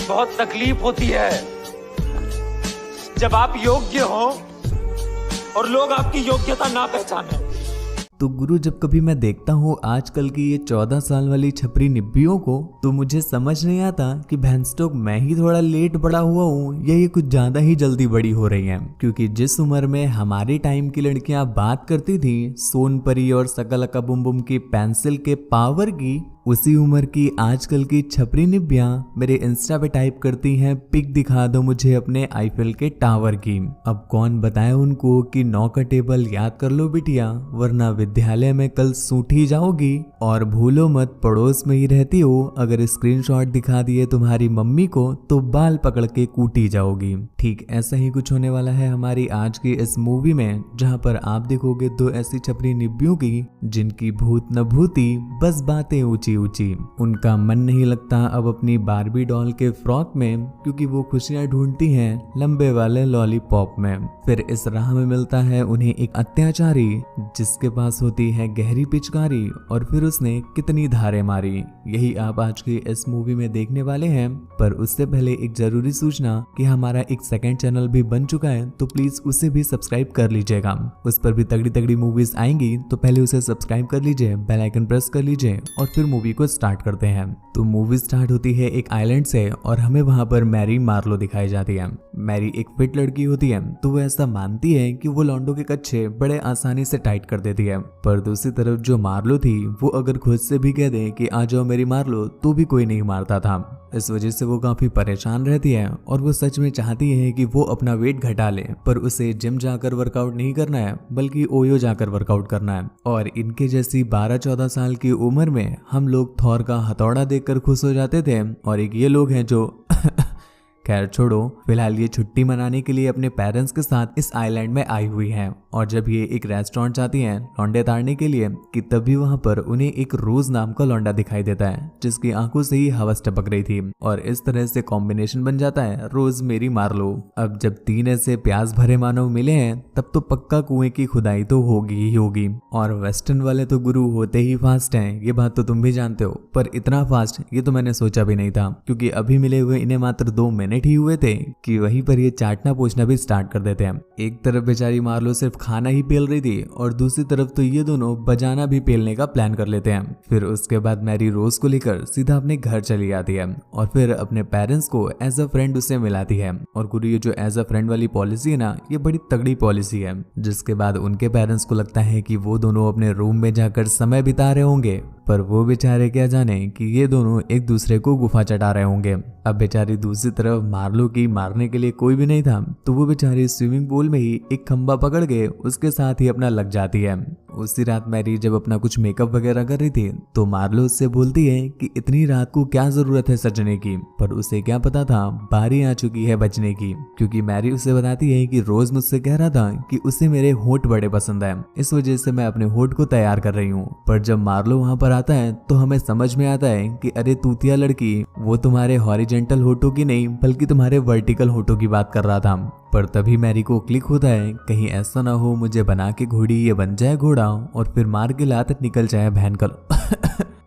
बहुत तकलीफ होती है जब आप योग्य हो और लोग आपकी योग्यता ना पहचाने। तो गुरु, जब कभी मैं देखता हूँ आजकल की ये 14 साल वाली छपरी निब्बियों को, तो मुझे समझ नहीं आता कि भैंसटोक मैं ही थोड़ा लेट बड़ा हुआ हूँ या ये कुछ ज्यादा ही जल्दी बड़ी हो रही हैं। क्योंकि जिस उम्र में हमारे टाइम की लड़कियां बात करती थी सोनपरी और सकलका बुम बुम की पेंसिल के पावर की, उसी उम्र की आजकल की छपरी निब्बियां मेरे इंस्टा पे टाइप करती हैं पिक दिखा दो मुझे अपने आईफिल के टावर की। अब कौन बताए उनको कि 9 का टेबल याद कर लो बिटिया, वरना विद्यालय में कल सूठी जाओगी। और भूलो मत, पड़ोस में ही रहती हो, अगर स्क्रीनशॉट दिखा दिए तुम्हारी मम्मी को तो बाल पकड़ के कूटी जाओगी। ठीक ऐसा ही कुछ होने वाला है हमारी आज की इस मूवी में, जहाँ पर आप देखोगे 2 ऐसी छपरी निब्बियों की जिनकी भूत न भूती बस बातें ऊंची ऊंची। उनका मन नहीं लगता अब अपनी बारबी डॉल के फ्रॉक में, क्योंकि वो खुशियां ढूंढती हैं लंबे वाले लॉलीपॉप में। फिर इस राह में मिलता है उन्हें एक अत्याचारी जिसके पास होती है गहरी पिचकारी, और फिर उसने कितनी धारें मारी। यही आप आज की इस मूवी में देखने वाले हैं। पर उससे पहले एक जरूरी सूचना कि हमारा एक सेकंड चैनल भी बन चुका है, तो प्लीज उसे भी सब्सक्राइब कर लीजिएगा। उस पर भी तगड़ी तगड़ी मूवीज आएंगी, तो पहले उसे सब्सक्राइब कर लीजिए, बेल आइकन प्रेस कर लीजिए और फिर मूवी को स्टार्ट करते हैं। तो मूवी स्टार्ट होती है एक आइलैंड से और हमें वहां पर मैरी मार्लो दिखाई जाती है। मैरी एक फिट लड़की होती है, तो वो ऐसा मानती है कि वो लॉन्डो के कच्छे बड़े आसानी से टाइट कर देती है। पर दूसरी तरफ जो मार्लो थी, वो अगर खुद से भी कह दे कि आ जाओ मेरी मार्लो, तो भी कोई नहीं मारता था। इस वजह से वो काफी परेशान रहती है और वो सच में चाहती है कि वो अपना वेट घटा ले, पर उसे जिम जाकर वर्कआउट नहीं करना है बल्कि ओयो जाकर वर्कआउट करना है। और इनके जैसी 12-14 साल की उम्र में हम लोग थॉर का हथौड़ा देखकर खुश हो जाते थे, और एक ये लोग हैं जो खैर छोड़ो, फिलहाल ये छुट्टी मनाने के लिए अपने पेरेंट्स के साथ इस आइलैंड में आई हुई हैं। और जब ये एक रेस्टोरेंट जाती हैं लौंडे ताड़ने के लिए, कि तभी वहां पर उन्हें एक रोज नाम का लौंडा दिखाई देता है जिसकी आंखों से ही हवस टपक रही थी, और इस तरह से कॉम्बिनेशन बन जाता है रोज मेरी मार लो। अब जब 3 ऐसे प्यास भरे मानव मिले हैं, तब तो पक्का कुएं की खुदाई तो होगी ही होगी। और वेस्टर्न वाले तो गुरु होते ही फास्ट हैं, ये बात तो तुम भी जानते हो, पर इतना फास्ट ये तो मैंने सोचा भी नहीं था, क्योंकि अभी मिले हुए इन्हें मात्र 2 मिनट ही हुए थे कि वहीं पर ये चाटना पोछना भी स्टार्ट कर देते हैं। एक तरफ बेचारी मार्लो सिर्फ खाना ही पेल रही थी, और दूसरी तरफ तो ये दोनों बजाना भी पेलने का प्लान कर लेते हैं। फिर उसके बाद मैरी रोज को लेकर सीधा अपने घर चली जाती है और फिर अपने पेरेंट्स को एज अ फ्रेंड उसे मिलाती है। और गुरु, ये जो एज अ फ्रेंड वाली पॉलिसी है ना, ये बड़ी तगड़ी पॉलिसी है। जिसके बाद उनके पेरेंट्स को लगता है कि वो दोनों अपने रूम में जाकर समय बिता रहे होंगे, पर वो बेचारे क्या जाने कि ये दोनों एक दूसरे को गुफा चढ़ा रहे होंगे। अब बेचारी दूसरी तरफ मार्लो की मारने के लिए कोई भी नहीं था, तो वो बेचारी स्विमिंग पूल में ही एक खंबा पकड़ के उसके साथ ही अपना लग जाती है। उसी रात मैरी जब अपना कुछ मेकअप वगैरह कर रही थी, तो मार्लो उससे बोलती है कि इतनी रात को क्या जरूरत है सजने की, पर उसे क्या पता था बारी आ चुकी है बचने की, क्योंकि मैरी उसे बताती है कि रोज मुझसे कह रहा था कि उसे मेरे होठ बड़े पसंद है, इस वजह से मैं अपने होठ को तैयार कर रही हूँ। पर जब मार्लो वहां पर आता है तो हमें समझ में आता है कि अरे तूतिया लड़की, वो तुम्हारे हॉरिजेंटल होठों की नहीं बल्कि तुम्हारे वर्टिकल होठों की बात कर रहा था। पर तभी मैरी को क्लिक होता है, कहीं ऐसा ना हो मुझे बना के घोड़ी ये बन जाए घोड़ा और फिर मार के लात निकल जाए बहन का।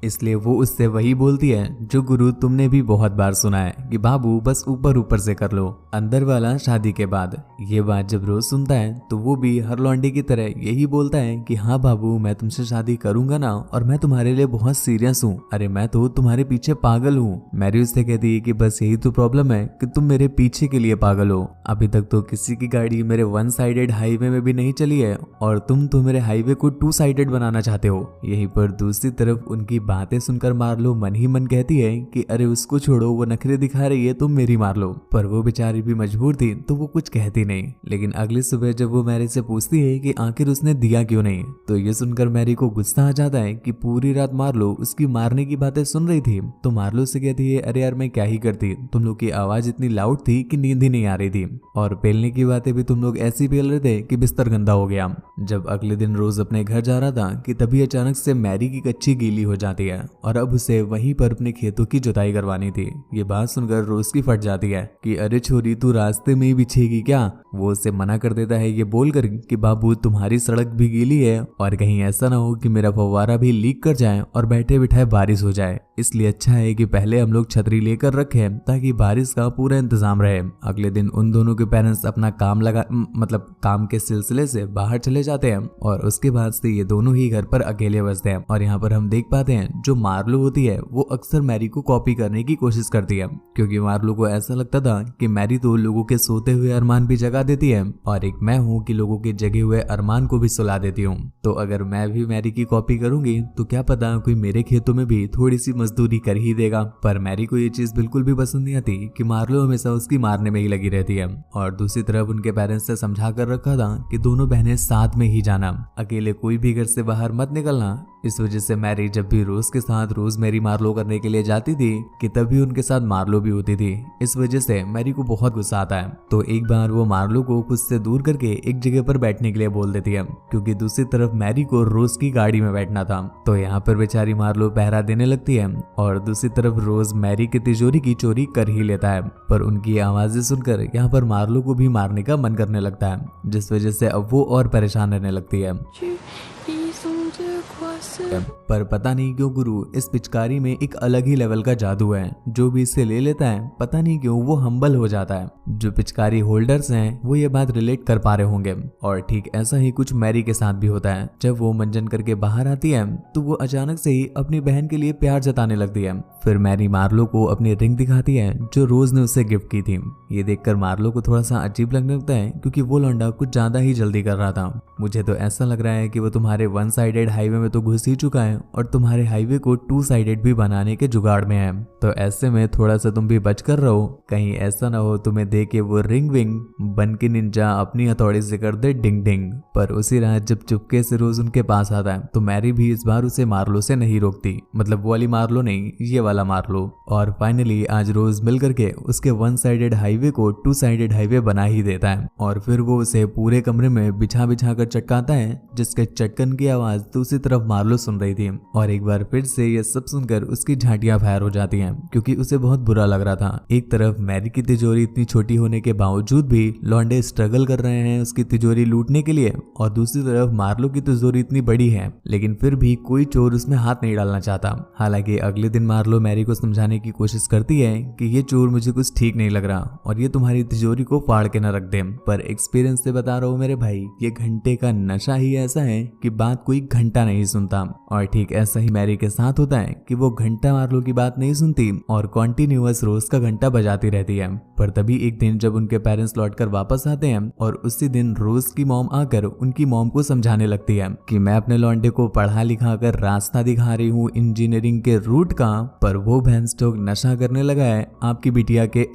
इसलिए वो उससे वही बोलती है जो गुरु तुमने भी बहुत बार सुना है कि बाबू बस ऊपर ऊपर से कर लो, अंदर वाला शादी के बाद। ये बात जब रोज सुनता है तो वो भी हर लौंडे की तरह यही बोलता है कि हाँ बाबू, मैं तुमसे शादी करूंगा ना, और मैं तुम्हारे लिए बहुत सीरियस हूँ, अरे मैं तो तुम्हारे पीछे पागल हूँ। मैरी उससे कहती है कि बस यही तो प्रॉब्लम है कि तुम मेरे पीछे के लिए पागल हो। अभी तक तो किसी की गाड़ी मेरे 1 साइडेड हाईवे में भी नहीं चली है, और तुम तो मेरे हाईवे को 2 साइडेड बनाना चाहते हो। यहीं पर दूसरी तरफ उनकी बातें सुनकर मार्लो मन ही मन कहती है कि अरे उसको छोड़ो, वो नखरे दिखा रही है, तुम मेरी मार लो। पर वो बेचारी भी मजबूर थी तो वो कुछ कहती नहीं। लेकिन अगली सुबह जब वो मैरी से पूछती है कि आखिर उसने दिया क्यों नहीं, तो ये सुनकर मैरी को गुस्सा आ जाता है कि पूरी रात मार्लो उसकी मारने की बातें सुन रही थी। तो मार्लो से कहती है अरे यार मैं क्या ही करती, तुम लोग की आवाज इतनी लाउड थी कि नींद ही नहीं आ रही थी, और पेलने की बातें भी तुम लोग ऐसी पेल रहे थे कि बिस्तर गंदा हो गया। जब अगले दिन रोज अपने घर जा रहा था कि तभी अचानक से मैरी की कच्ची गीली हो जाती जाती है और अब उसे वहीं पर अपने खेतों की जुताई करवानी थी। ये बात सुनकर रोज की फट जाती है कि अरे छोरी, तू रास्ते में ही बिछेगी क्या। वो उसे मना कर देता है ये बोलकर कि बाबू तुम्हारी सड़क भी गीली है और कहीं ऐसा ना हो कि मेरा फव्वारा भी लीक कर जाए और बैठे बिठाए बारिश हो जाए, इसलिए अच्छा है कि पहले हम लोग छतरी लेकर रखें ताकि बारिश का पूरा इंतजाम रहे। अगले दिन उन दोनों के पेरेंट्स अपना काम के सिलसिले से बाहर चले जाते हैं और उसके बाद से ये दोनों ही घर पर अकेले बसते हैं। और यहाँ पर हम देख पाते हैं जो मार्लो होती है वो अक्सर मैरी को कॉपी करने की कोशिश करती है, क्योंकि मार्लो को ऐसा लगता था कि मैरी तो लोगों के सोते हुए अरमान भी जगा देती है और एक मैं हूँ कि लोगों के जगे हुए अरमान को भी सुला देती हूँ। तो अगर मैं भी मैरी की कॉपी करूंगी तो क्या पता कोई मेरे खेतों में भी थोड़ी सी मजदूरी कर ही देगा। पर मैरी को ये चीज बिल्कुल भी पसंद नहीं आती कि मार्लो हमेशा उसकी मारने में ही लगी रहती है। और दूसरी तरफ उनके पेरेंट्स से समझा कर रखा था कि दोनों बहनें साथ में ही जाना, अकेले कोई भी घर से बाहर मत निकलना। इस वजह से मैरी जब भी रोज के साथ रोज मैरी मार्लो करने के लिए जाती थी कि तभी उनके साथ मार्लो भी होती थी। इस वजह से मैरी को बहुत गुस्सा आता है। तो एक बार वो मार्लो को खुद से दूर करके एक जगह पर बैठने के लिए बोल देती है, क्योंकि दूसरी तरफ मैरी को रोज की गाड़ी में बैठना था। तो यहाँ पर बेचारी मार्लो पहरा देने लगती है और दूसरी तरफ रोज मैरी की तिजोरी की चोरी कर ही लेता है। पर उनकी आवाजें सुनकर यहाँ पर मार्लो को भी मारने का मन करने लगता है, जिस वजह से अब वो और परेशान रहने लगती है। पर पता नहीं क्यों गुरु, इस पिचकारी में एक अलग ही लेवल का जादू है। जो भी इसे ले लेता है पता नहीं क्यों वो हम्बल हो जाता है। जो पिचकारी होल्डर्स हैं वो ये बात रिलेट कर पा रहे होंगे। और ठीक ऐसा ही कुछ मैरी के साथ भी होता है। जब वो मंजन करके बाहर आती है तो वो अचानक से ही अपनी बहन के लिए प्यार जताने लगती है। फिर मैरी मार्लो को अपनी रिंग दिखाती है जो रोज ने उसे गिफ्ट की थी। ये देखकर मार्लो को थोड़ा सा अजीब लगने लगता है, क्योंकि वो लौंडा कुछ ज्यादा ही जल्दी कर रहा था। मुझे तो ऐसा लग रहा है कि वो तुम्हारे वन साइडेड हाईवे में तो घुस ही चुका है और तुम्हारे हाईवे को टू साइडेड भी बनाने के जुगाड़ में है। तो ऐसे में थोड़ा सा तुम भी बच कर रहो, कहीं ऐसा ना हो तुम्हें दे के वो रिंग विंग बन के निंजा अपनी हथौड़ी से कर दे डिंग डिंग। पर उसी रात जब चुपके से रोज उनके पास आता है तो मैरी भी इस बार उसे मार्लो से नहीं रोकती, मतलब वो वाली मार्लो नहीं, ये वाला मार्लो। और फाइनली आज रोज मिल करके उसके वन साइडेड हाईवे को टू साइडेड हाईवे बना ही देता है। और फिर वो उसे पूरे कमरे में बिछा बिछा कर चटकाता है, जिसके चटकन की आवाज दूसरी तरफ मार्लो सुन रही थी। और एक बार फिर से ये सब सुनकर उसकी झांटियां फायर हो जाती हैं, क्योंकि उसे बहुत बुरा लग रहा था। एक तरफ मैरी की तिजोरी इतनी छोटी होने के बावजूद भी लौंडे स्ट्रगल कर रहे हैं उसकी तिजोरी लूटने के लिए, और दूसरी तरफ मार्लो की तिजोरी इतनी बड़ी है लेकिन फिर भी कोई चोर उसमें हाथ नहीं डालना चाहता। हालांकि अगले दिन मार्लो मैरी को समझाने की कोशिश करती है कि ये चोर मुझे कुछ ठीक नहीं लग रहा और ये तुम्हारी तिजोरी को फाड़ के न रख दे। पर एक्सपीरियंस से बता रहा हूँ मेरे भाई, ये घंटे का नशा ही ऐसा है कि बात कोई घंटा नहीं सुनता। और ठीक ऐसा ही मैरी के साथ होता है कि वो घंटा मार्लो की बात नहीं सुनती और कॉन्टिन्यूअस रोज का घंटा बजाती रहती है। पर तभी एक दिन जब उनके पेरेंट्स लौटकर वापस आते हैं और उसी दिन रोज की मॉम आकर उनकी मॉम को समझाने लगती है कि मैं अपने लौंडे को पढ़ा लिखा कर रास्ता दिखा रही हूँ इंजीनियरिंग के रूट का, पर वो भैंसटोक नशा करने लगा है आपकी बिटिया के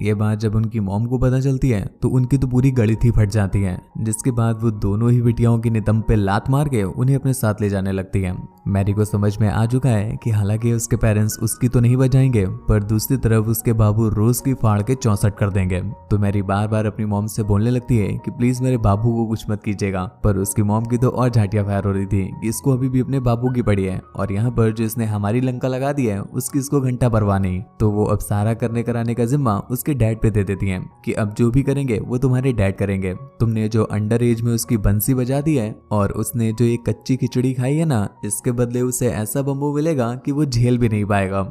ये बात जब उनकी मॉम को पता चलती है तो उनकी तो पूरी गणित ही फट जाती है, जिसके बाद वो दोनों ही बिटियाओं की नितंब पे लात मार के उन्हें अपने साथ ले जाने लगती है। मैरी को समझ में आ चुका है कि हालांकि उसके पेरेंट्स उसकी तो नहीं बजाएंगे, पर दूसरी तरफ उसके बाबू रोज की फाड़ के 64 कर देंगे। तो मैरी बार बार अपनी मॉम से बोलने लगती है कि प्लीज मेरे बाबू को कुछ मत कीजिएगा। पर उसकी मॉम की तो और झाटियां फायर हो रही थी कि इसको अभी भी अपने बाबू की पड़ी है और यहाँ पर जो इसने हमारी लंका लगा दी है उसकी इसको घंटा परवाह नहीं। तो वो अब सारा करने कराने का जिम्मा उसके डैड पे दे देती हैं कि अब जो भी करेंगे वो तुम्हारे डैड करेंगे। तुमने जो अंडर एज में उसकी बंसी बजा दी है और उसने जो ये कच्ची खिचड़ी खाई है ना, इसके बदले उसे ऐसा बम्बू मिलेगा कि वो झेल भी नहीं पाएगा।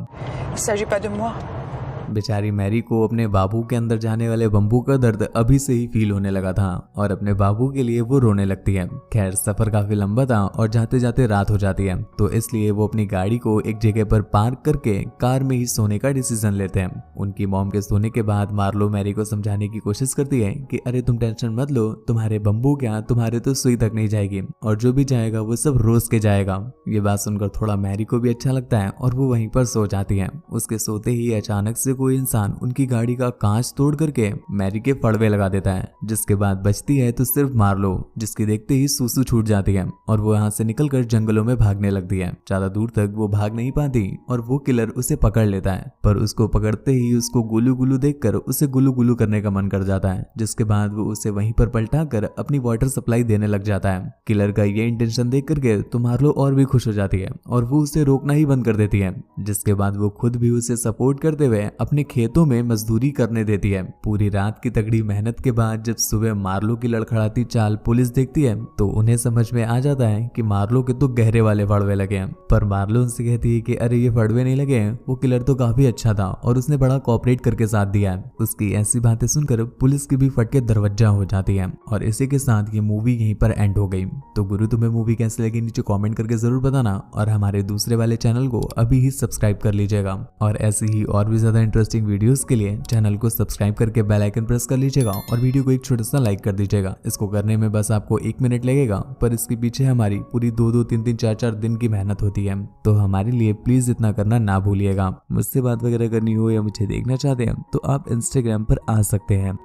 बेचारी मैरी को अपने बाबू के अंदर जाने वाले बम्बू का दर्द अभी से ही फील होने लगा था और अपने बाबू के लिए वो रोने लगती है। खैर सफर काफी लंबा था और जाते जाते रात हो जाती है, तो इसलिए वो अपनी गाड़ी को एक जगह पर पार्क करके कार में ही सोने का डिसीजन लेते हैं। उनकी मॉम के सोने के बाद मार्लो मैरी को समझाने की कोशिश करती है कि अरे तुम टेंशन मत लो, तुम्हारे बम्बू क्या तुम्हारे तो सुई तक नहीं जाएगी और जो भी जाएगा वो सब रोज के जाएगा। ये बात सुनकर थोड़ा मैरी को भी अच्छा लगता है और वो वहीं पर सो जाती है। उसके सोते ही अचानक से से कोई इंसान उनकी गाड़ी का कांच तोड़ करके मैरी के फड़वे लगा देता है, जिसके बाद बचती है तो सिर्फ मार्लो, जिसकी देखते ही सूसू छूट जाती है और वो यहाँ से निकलकर जंगलों में भागने लगती है। ज्यादा दूर तक वो भाग नहीं पाती और वो किलर उसे पकड़ लेता है, पर उसको पकड़ते ही उसको गुलू गुलू देखकर उसे गुलू गुलू करने का मन कर जाता है, जिसके बाद वो उसे वहीं पर पलटा कर अपनी वाटर सप्लाई देने लग जाता है। किलर का ये इंटेंशन देख करके तो मार्लो और भी खुश हो जाती है और वो उसे रोकना ही बंद कर देती है, जिसके बाद वो खुद भी उसे सपोर्ट करते हुए अपने खेतों में मजदूरी करने देती है। पूरी रात की तगड़ी मेहनत के बाद जब सुबह मार्लो की लड़खड़ाती चाल पुलिस देखती है तो उन्हें समझ में आ जाता है कि मार्लो के तो गहरे वाले फड़वे लगे हैं। पर मार्लो उनसे कहती है कि अरे ये फड़वे नहीं लगे हैं, वो किलर तो काफी अच्छा था और उसने बड़ा कोऑपरेट करके साथ दिया है। उसकी ऐसी बातें सुनकर पुलिस की भी फट के दरवाजा हो जाती है और इसी के साथ ये मूवी यहीं पर एंड हो गई। तो गुरु तुम्हें मूवी कैसी लगी नीचे कमेंट करके जरूर बताना और हमारे दूसरे वाले चैनल को अभी ही सब्सक्राइब कर लीजिएगा और ऐसी ही और भी ज्यादा इंटरेस्टिंग वीडियोस के लिए चैनल को सब्सक्राइब करके बेल आइकन प्रेस कर लीजिएगा और वीडियो को एक छोटा सा लाइक कर दीजिएगा। इसको करने में बस आपको 1 मिनट लगेगा, पर इसके पीछे हमारी पूरी 2-2, 3-3, 4-4 दिन की मेहनत होती है, तो हमारे लिए प्लीज इतना करना ना भूलिएगा। मुझसे बात वगैरह करनी हो या मुझे देखना चाहते हैं तो आप इंस्टाग्राम पर आ सकते हैं।